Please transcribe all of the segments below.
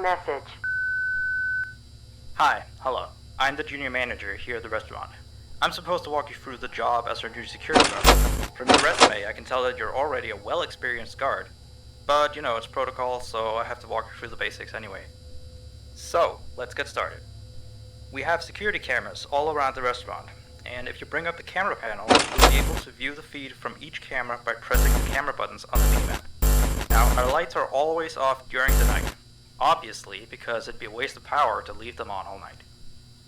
message. Hi, hello. I'm the junior manager here at the restaurant. I'm supposed to walk you through the job as our new security guard. From your resume, I can tell that you're already a well-experienced guard. But, it's protocol, so I have to walk you through the basics anyway. So, let's get started. We have security cameras all around the restaurant, and if you bring up the camera panel, you'll be able to view the feed from each camera by pressing the camera buttons on the minimap. Now, our lights are always off during the night, obviously because it'd be a waste of power to leave them on all night.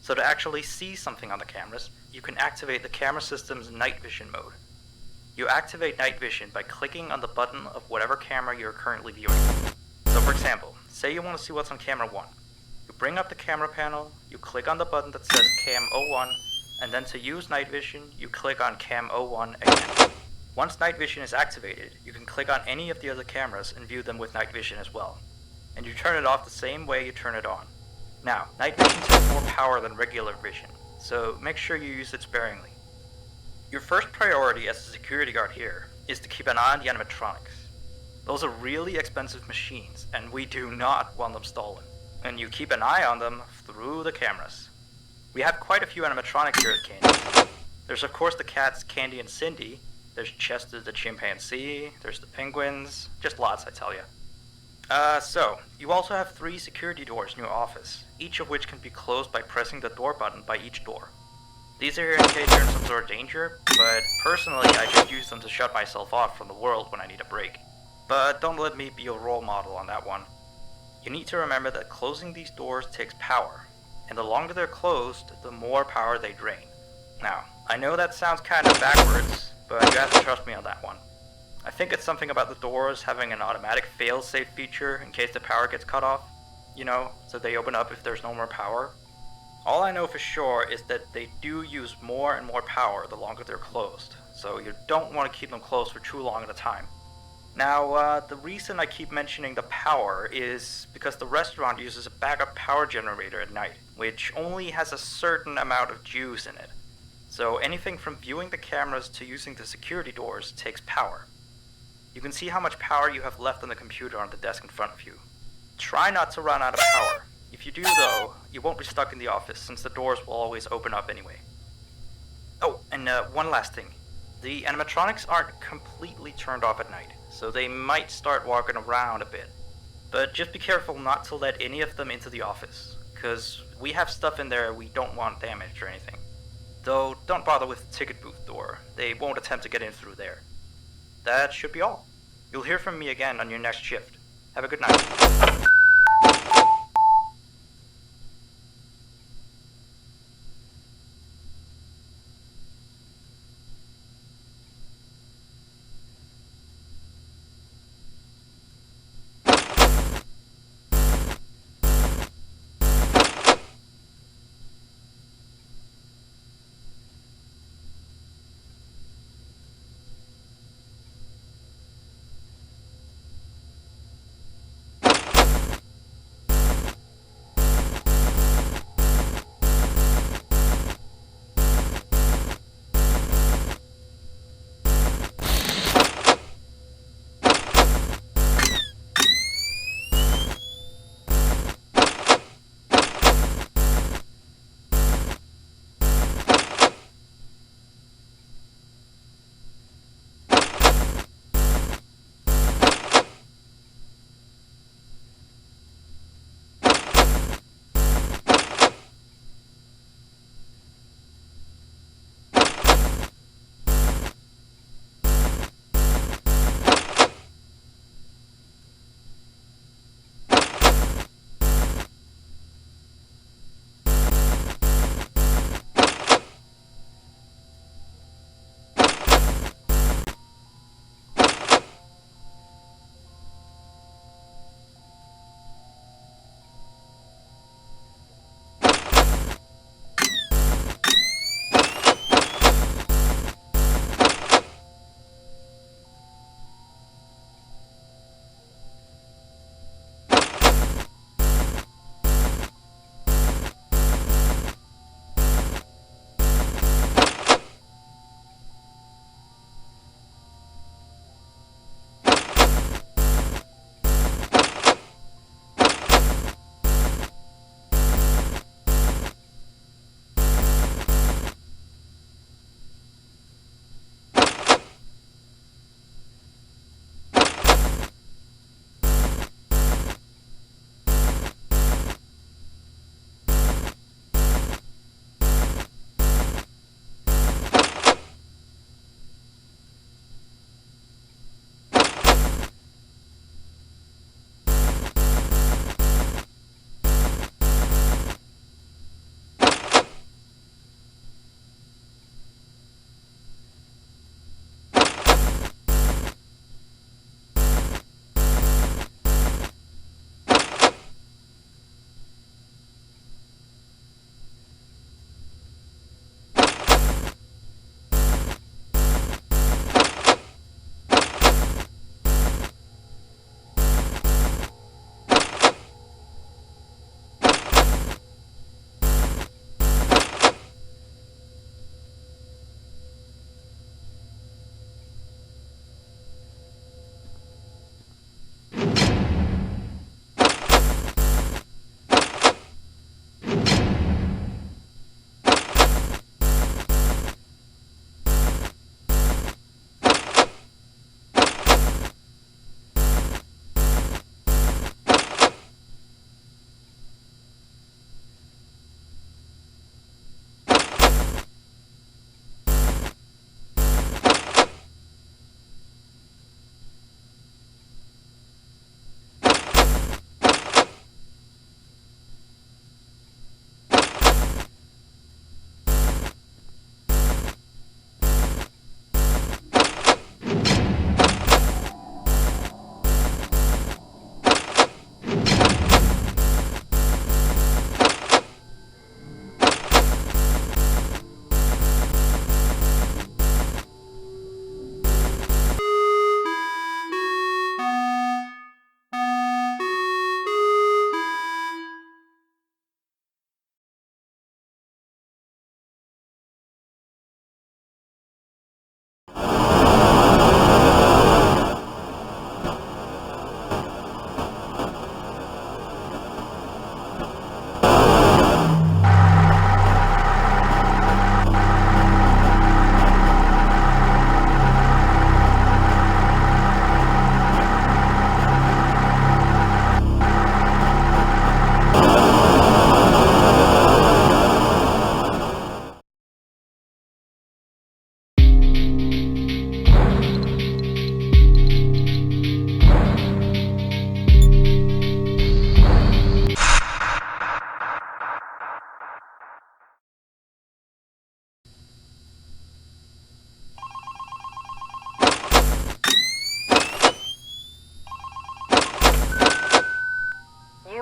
So to actually see something on the cameras, you can activate the camera system's night vision mode. You activate night vision by clicking on the button of whatever camera you're currently viewing. So for example, say you want to see what's on camera 1. You bring up the camera panel, you click on the button that says Cam 01, and then to use night vision, you click on Cam 01 again. Once night vision is activated, you can click on any of the other cameras and view them with night vision as well. And you turn it off the same way you turn it on. Now, night vision takes more power than regular vision, so make sure you use it sparingly. Your first priority as a security guard here is to keep an eye on the animatronics. Those are really expensive machines, and we do not want them stolen. And you keep an eye on them through the cameras. We have quite a few animatronics here at Candy. There's of course the cats Candy and Cindy, there's Chester the chimpanzee, there's the penguins, just lots I tell you. So, you also have 3 security doors in your office, each of which can be closed by pressing the door button by each door. These are here in case you're in some sort of danger, but personally I just use them to shut myself off from the world when I need a break. But don't let me be your role model on that one. You need to remember that closing these doors takes power, and the longer they're closed, the more power they drain. Now, I know that sounds kind of backwards, but you have to trust me on that one. I think it's something about the doors having an automatic fail-safe feature in case the power gets cut off. So they open up if there's no more power. All I know for sure is that they do use more and more power the longer they're closed, so you don't want to keep them closed for too long at a time. Now, the reason I keep mentioning the power is because the restaurant uses a backup power generator at night, which only has a certain amount of juice in it. So anything from viewing the cameras to using the security doors takes power. You can see how much power you have left on the computer on the desk in front of you. Try not to run out of power. If you do though, you won't be stuck in the office since the doors will always open up anyway. Oh, and one last thing. The animatronics aren't completely turned off at night, so they might start walking around a bit. But just be careful not to let any of them into the office, because we have stuff in there we don't want damaged or anything. Though, don't bother with the ticket booth door. They won't attempt to get in through there. That should be all. You'll hear from me again on your next shift. Have a good night.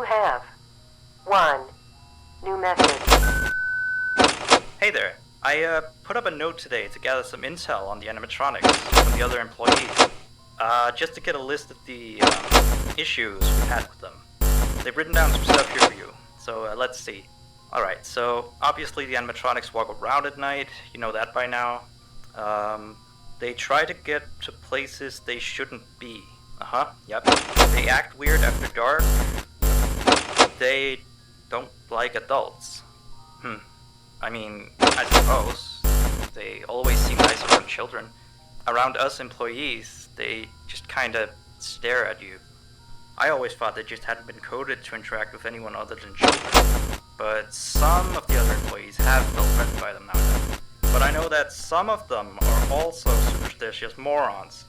have 1 new message. Hey there. I put up a note today to gather some intel on the animatronics from the other employees. Just to get a list of the issues we've had with them. They've written down some stuff here for you, so let's see. Alright, so obviously the animatronics walk around at night, you know that by now. They try to get to places they shouldn't be. Yep. They act weird after dark. They don't like adults. I mean, I suppose. They always seem nice around children. Around us employees, they just kinda stare at you. I always thought they just hadn't been coded to interact with anyone other than children. But some of the other employees have felt threatened by them now and then. But I know that some of them are also superstitious morons.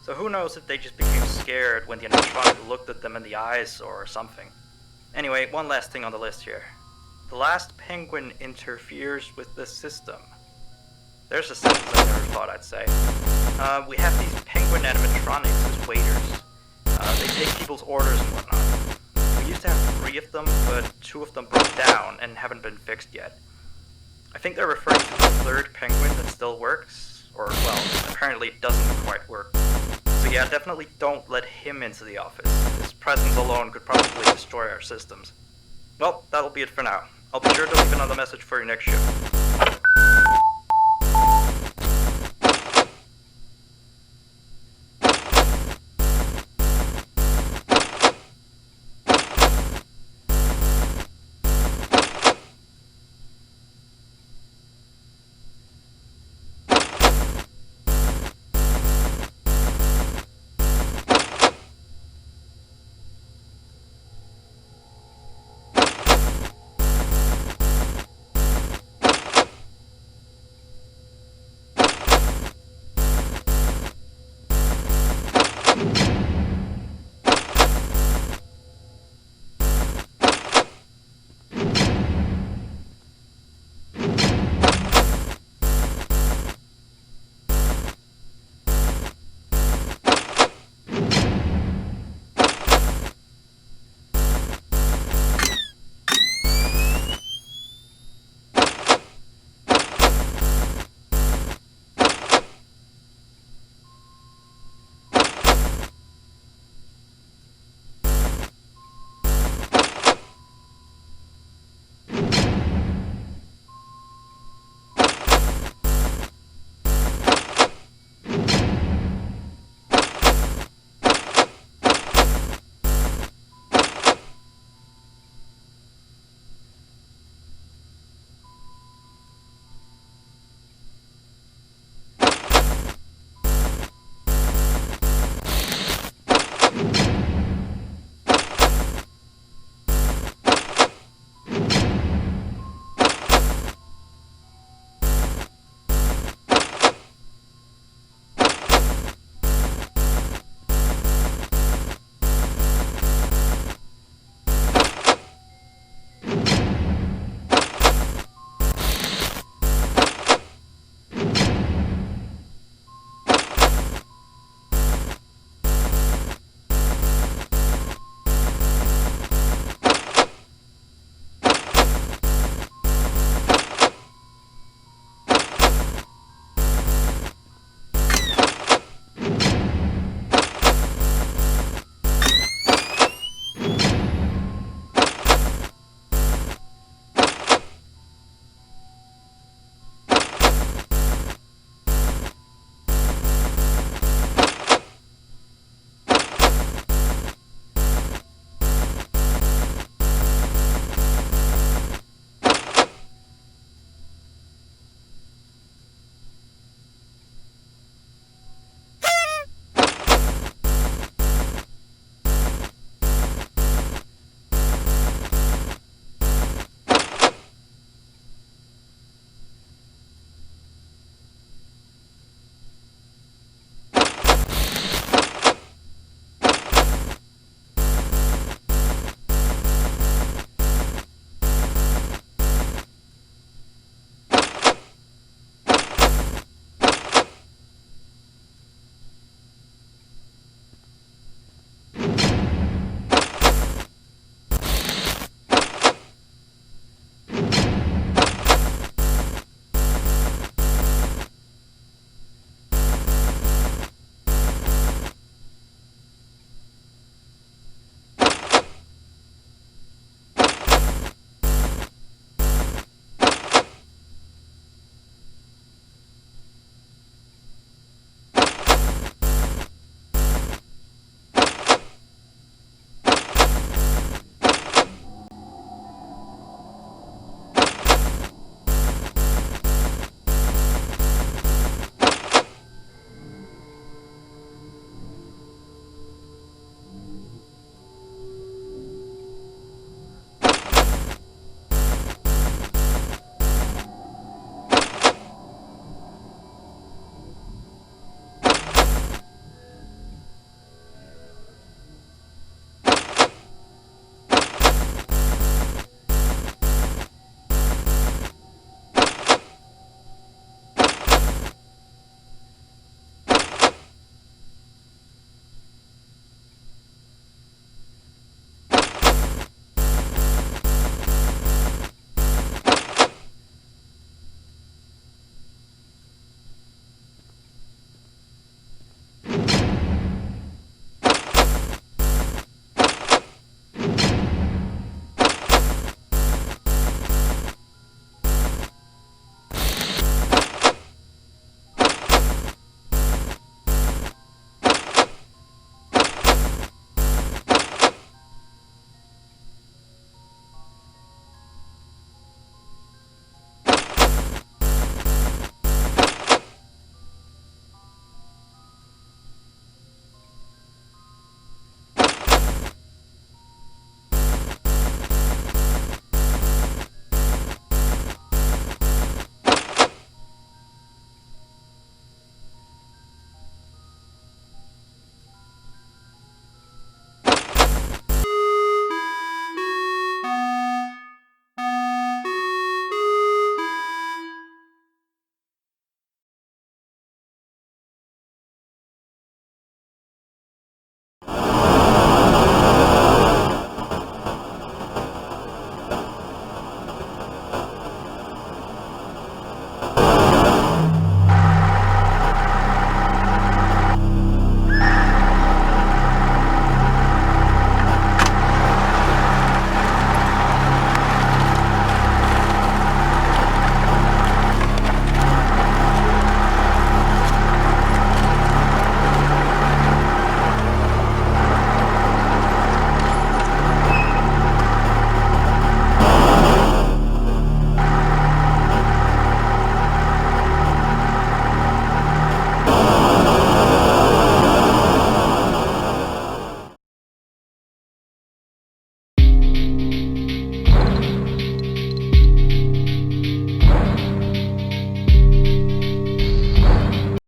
So who knows if they just became scared when the animatronic looked at them in the eyes or something. Anyway, one last thing on the list here. The last penguin interferes with the system. There's a sentence I never thought I'd say. We have these penguin animatronics as waiters. They take people's orders and whatnot. We used to have 3 of them, but 2 of them broke down and haven't been fixed yet. I think they're referring to the 3rd penguin that still works, or well, apparently it doesn't quite work. So yeah, definitely don't let him into the office. His presence alone could probably destroy our systems. Well, that'll be it for now. I'll be sure to leave another message for your next shift.